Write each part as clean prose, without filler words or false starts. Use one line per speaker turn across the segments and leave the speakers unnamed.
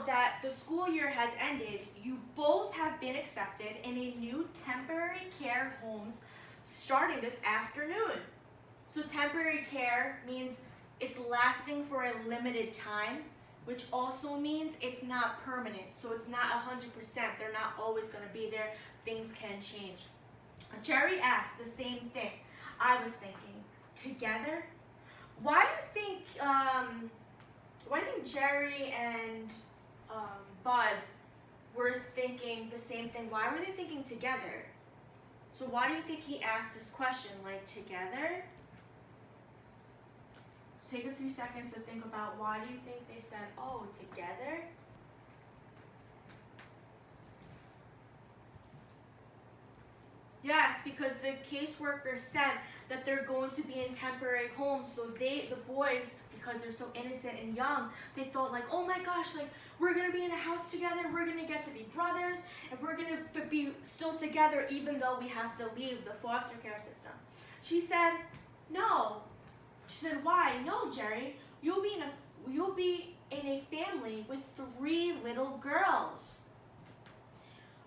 that the school year has ended, you both have been accepted in a new temporary care homes starting this afternoon. So temporary care means it's lasting for a limited time, which also means it's not permanent. So it's not 100%. They're not always going to be there. Things can change. Jerry asked the same thing. I was thinking, together? Why do you think Jerry and Bud were thinking the same thing? Why were they thinking together? So why do you think he asked this question, like together? Take a few seconds to think about why do you think they said, oh, together? Yes, because the caseworker said that they're going to be in temporary homes, so the boys, because they're so innocent and young, they thought like, oh my gosh, like we're gonna be in a house together, we're gonna get to be brothers, and we're gonna be still together even though we have to leave the foster care system. She said, no. She said, why? No, Jerry, you'll be in a family with 3 little girls.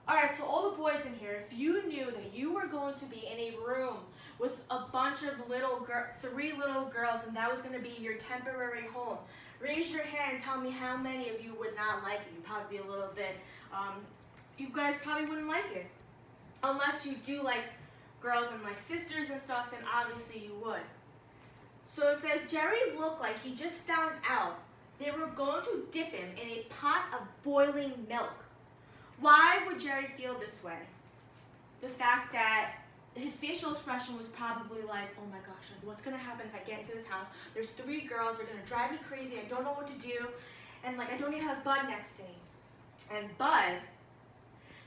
All right, so all the boys in here, if you knew that you were going to be in a room with a bunch of 3 little girls, and that was going to be your temporary home, raise your hand and tell me how many of you would not like it. You'd probably be a little bit, you guys probably wouldn't like it. Unless you do like girls and like sisters and stuff, then obviously you would. So it says, Jerry looked like he just found out they were going to dip him in a pot of boiling milk. Why would Jerry feel this way? The fact that his facial expression was probably like, oh my gosh, like what's gonna happen if I get into this house? There's 3 girls, they're gonna drive me crazy, I don't know what to do, and like I don't even have Bud next to me. And Bud,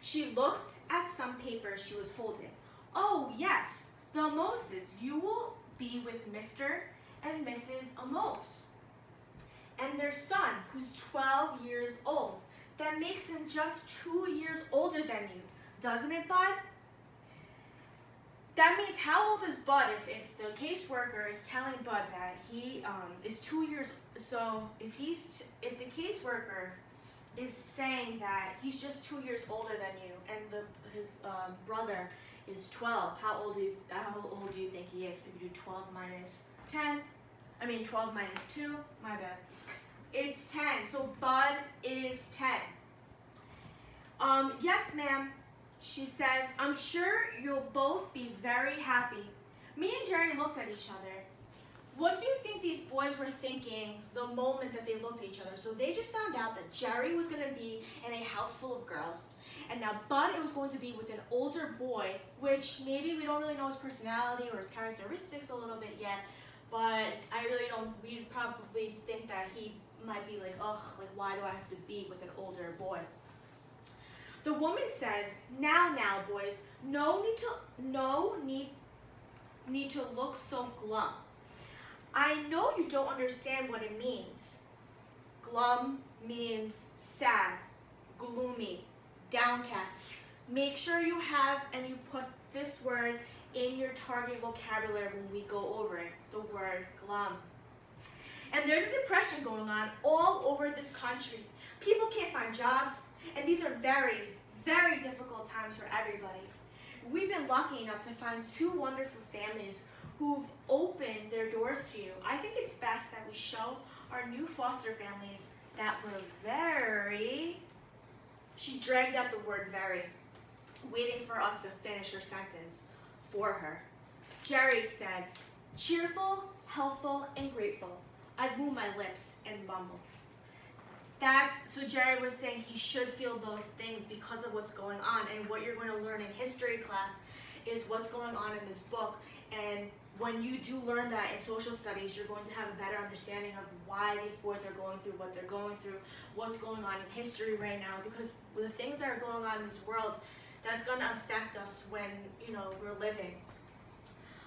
she looked at some papers she was holding. Oh yes, the Amoses, you will be with Mr. and Mrs. Amos and their son, who's 12 years old. That makes him just 2 years older than you, doesn't it, Bud? That means how old is Bud if the caseworker is telling Bud that he is 2 years, so if the caseworker is saying that he's just 2 years older than you and his brother is 12, how old do you think he is? If you do 12 minus 2, my bad. It's 10, so Bud is 10. Yes, ma'am, she said, I'm sure you'll both be very happy. Me and Jerry looked at each other. What do you think these boys were thinking the moment that they looked at each other? So they just found out that Jerry was going to be in a house full of girls, and now Bud was going to be with an older boy, which maybe we don't really know his personality or his characteristics a little bit yet, but we'd probably think that he might be like, ugh, like why do I have to be with an older boy? The woman said, now, boys, no need to look so glum. I know you don't understand what it means. Glum means sad, gloomy, downcast. Make sure you have and you put this word in your target vocabulary when we go over it, the word glum. And there's a depression going on all over this country. People can't find jobs, and these are very, very difficult times for everybody. We've been lucky enough to find 2 wonderful families who've opened their doors to you. I think it's best that we show our new foster families that we're very, she dragged out the word very, waiting for us to finish her sentence for her. Jerry said, cheerful, helpful, and grateful. I'd move my lips and mumble. So Jerry was saying he should feel those things because of what's going on, and what you're going to learn in history class is what's going on in this book. And when you do learn that in social studies, you're going to have a better understanding of why these boys are going through what they're going through, what's going on in history right now, because the things that are going on in this world, that's going to affect us when, we're living.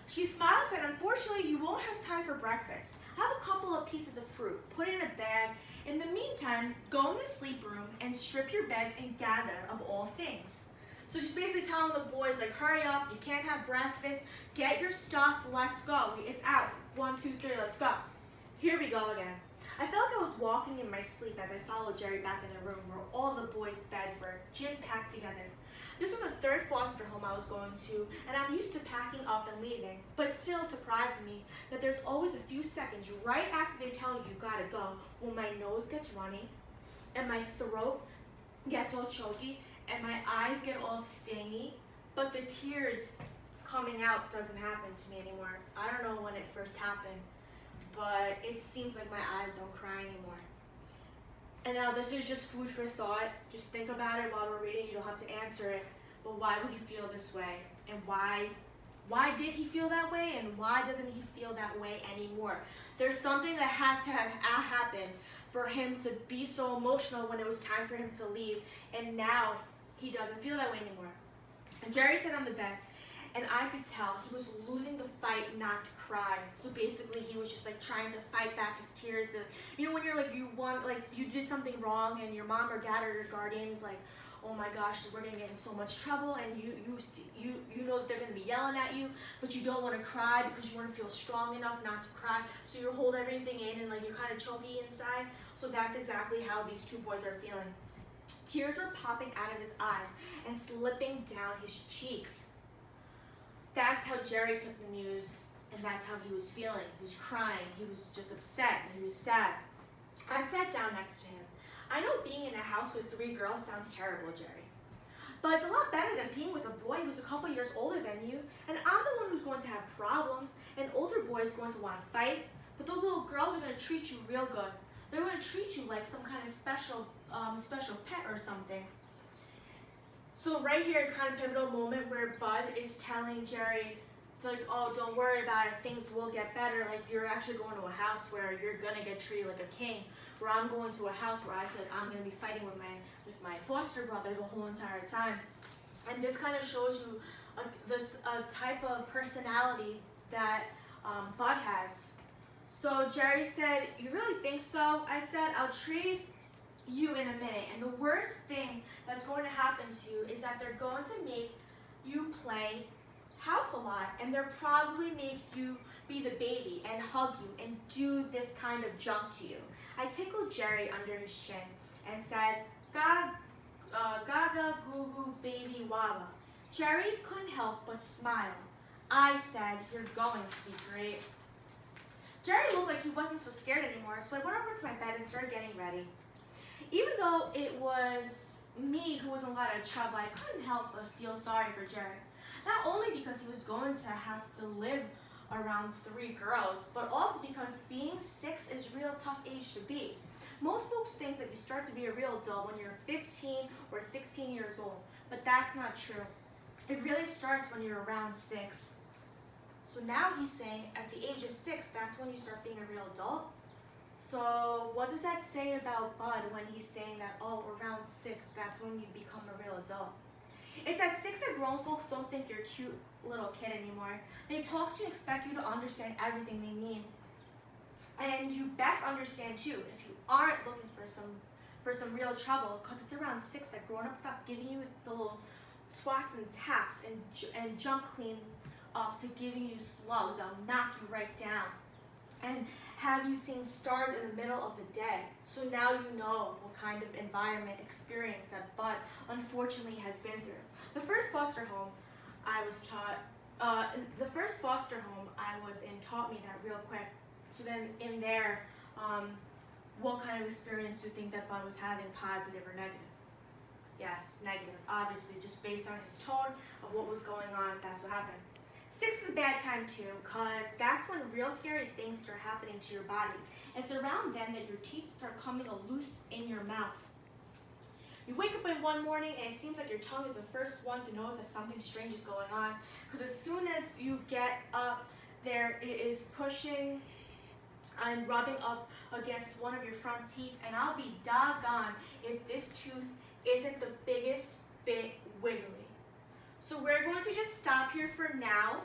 She smiled and said, unfortunately, you won't have time for breakfast. Have a couple of pieces of fruit, put it in a bag. In the meantime, go in the sleep room and strip your beds and gather of all things. So she's basically telling the boys, like, hurry up, you can't have breakfast, get your stuff, let's go. It's out. 1, 2, 3, let's go. Here we go again. I felt like I was walking in my sleep as I followed Jerry back in the room where all the boys' beds were jam-packed together. This was the third foster home I was going to, and I'm used to packing up and leaving, but still it surprised me that there's always a few seconds right after they tell you gotta go when my nose gets runny, and my throat gets all choky, and my eyes get all stingy, but the tears coming out doesn't happen to me anymore. I don't know when it first happened, but it seems like my eyes don't cry anymore. And now this is just food for thought. Just think about it while we're reading. You don't have to answer it. But why would he feel this way? And why did he feel that way? And why doesn't he feel that way anymore? There's something that had to have happened for him to be so emotional when it was time for him to leave. And now he doesn't feel that way anymore. And Jerry sat on the bed, and I could tell he was losing the fight not to cry. So basically he was just like trying to fight back his tears. And you know when you're like, you did something wrong and your mom or dad or your guardian's like, oh my gosh, we're gonna get in so much trouble, and you know that they're gonna be yelling at you, but you don't want to cry because you want to feel strong enough not to cry. So you hold everything in and like you're kind of choky inside. So that's exactly how these two boys are feeling. Tears were popping out of his eyes and slipping down his cheeks. That's how Jerry took the news, and that's how he was feeling. He was crying, he was just upset, and he was sad. I sat down next to him. I know being in a house with 3 girls sounds terrible, Jerry, but it's a lot better than being with a boy who's a couple years older than you, and I'm the one who's going to have problems. An older boy is going to want to fight, but those little girls are going to treat you real good. They're going to treat you like some kind of special pet or something. So right here is kind of a pivotal moment where Bud is telling Jerry, it's like, oh, don't worry about it, things will get better. Like, you're actually going to a house where you're gonna get treated like a king. Where I'm going to a house where I feel like I'm gonna be fighting with my foster brother the whole entire time. And this kind of shows you a type of personality that Bud has. So Jerry said, you really think so? I said, I'll trade you in a minute, and the worst thing that's going to happen to you is that they're going to make you play house a lot, and they'll probably make you be the baby and hug you and do this kind of junk to you. I tickled Jerry under his chin and said, gaga goo goo baby wawa. Jerry couldn't help but smile. I said, you're going to be great. Jerry looked like he wasn't so scared anymore, so I went over to my bed and started getting ready. Even though it was me who was in a lot of trouble, I couldn't help but feel sorry for Jerry. Not only because he was going to have to live around 3 girls, but also because being 6 is a real tough age to be. Most folks think that you start to be a real adult when you're 15 or 16 years old, but that's not true. It really starts when you're around 6. So now he's saying at the age of 6, that's when you start being a real adult. So what does that say about Bud when he's saying that, oh, around 6, that's when you become a real adult? It's at 6 that grown folks don't think you're a cute little kid anymore. They talk to you and expect you to understand everything they mean. And you best understand too if you aren't looking for some real trouble, because it's around 6 that grown-ups stop giving you the little swats and taps and jump clean up to giving you slugs that'll knock you right down and have you seeing stars in the middle of the day. So now you know what kind of environment experience that Bud unfortunately has been through. The first foster home I was in taught me that real quick. So then in there, what kind of experience do you think that Bud was having, positive or negative? Yes, negative, obviously, just based on his tone of what was going on, that's what happened. 6 is a bad time too, because that's when real scary things start happening to your body. It's around then that your teeth start coming loose in your mouth. You wake up in one morning and it seems like your tongue is the first one to notice that something strange is going on, because as soon as you get up, there it is pushing and rubbing up against one of your front teeth, and I'll be doggone if this tooth isn't the biggest bit wiggly. So we're going to just stop here for now,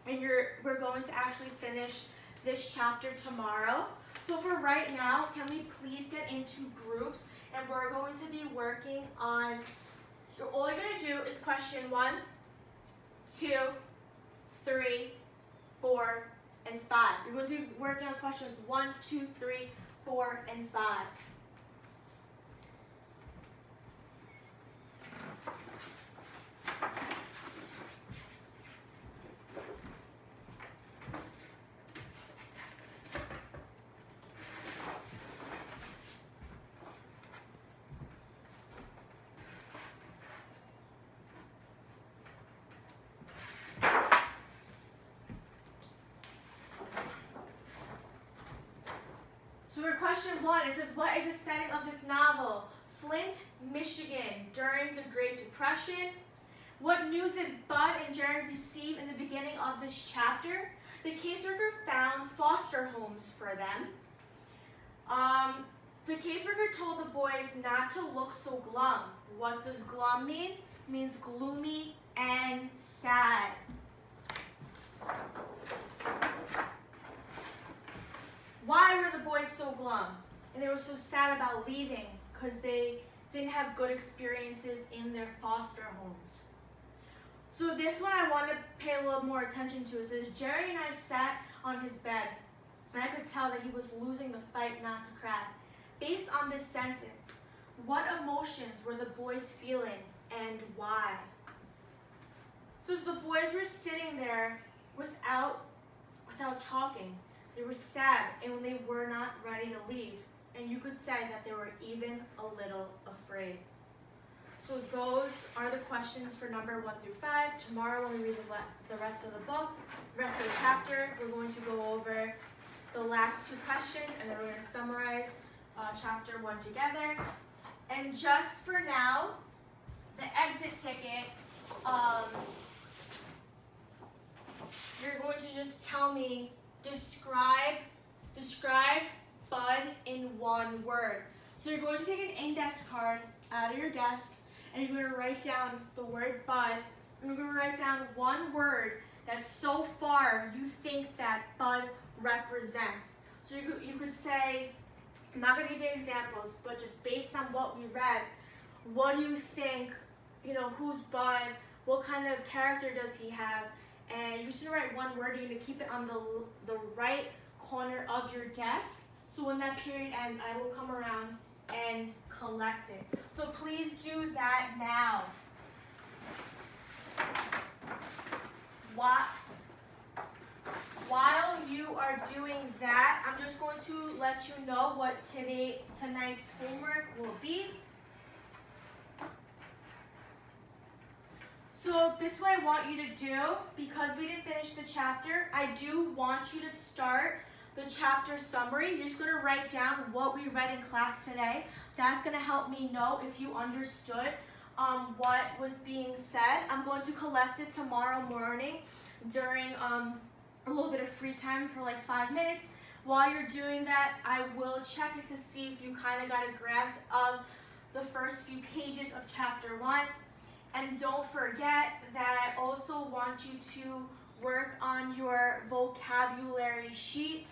and we're going to actually finish this chapter tomorrow. So for right now, can we please get into groups, and we're going to be working on, all you're going to do is question 1, 2, 3, 4, and 5. You're going to be working on questions 1, 2, 3, 4, and 5. So for question 1, it says, what is the setting of this novel? Flint, Michigan, during the Great Depression. What news did Bud and Jerry receive in the beginning of this chapter? The caseworker found foster homes for them. The caseworker told the boys not to look so glum. What does glum mean? It means gloomy and sad. Why were the boys so glum? And they were so sad about leaving because they didn't have good experiences in their foster homes. So this one I want to pay a little more attention to. It says, Jerry and I sat on his bed, and I could tell that he was losing the fight not to cry. Based on this sentence, what emotions were the boys feeling and why? So as the boys were sitting there without talking, they were sad and they were not ready to leave. And you could say that they were even a little afraid. So those are the questions for number 1 through 5. Tomorrow when we read the rest of the book, the rest of the chapter, we're going to go over the last 2 questions and then we're going to summarize chapter 1 together. And just for now, the exit ticket, you're going to just tell me, describe Bud in 1 word. So you're going to take an index card out of your desk and you're going to write down the word Bud, and you're going to write down 1 word that so far you think that Bud represents. So you could say, I'm not going to give you examples, but just based on what we read, what do you think, who's Bud, what kind of character does he have? And you're just going to write 1 word. You're going to keep it on the right corner of your desk. So when that period ends, I will come around and collect it. So please do that now. While you are doing that, I'm just going to let you know what tonight's homework will be. So this is what I want you to do, because we didn't finish the chapter. I do want you to start the chapter summary. You're just going to write down what we read in class today. That's going to help me know if you understood what was being said. I'm going to collect it tomorrow morning during a little bit of free time for like 5 minutes. While you're doing that, I will check it to see if you kind of got a grasp of the first few pages of chapter 1. And don't forget that I also want you to work on your vocabulary sheet,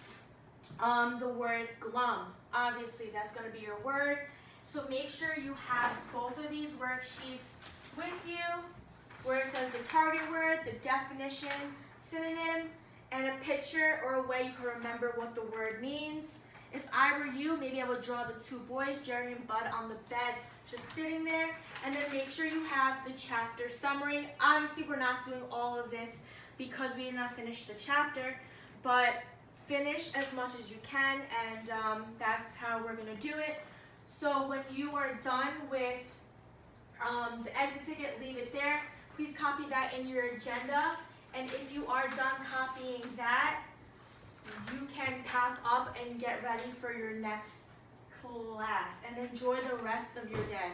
the word glum. Obviously, that's going to be your word. So make sure you have both of these worksheets with you, where it says the target word, the definition, synonym, and a picture or a way you can remember what the word means. If I were you, maybe I would draw the 2 boys, Jerry and Bud, on the bed, just sitting there. And then make sure you have the chapter summary. Obviously, we're not doing all of this because we did not finish the chapter, but finish as much as you can, and that's how we're going to do it. So when you are done with the exit ticket, leave it there. Please copy that in your agenda. And if you are done copying that, you can pack up and get ready for your next class and enjoy the rest of your day.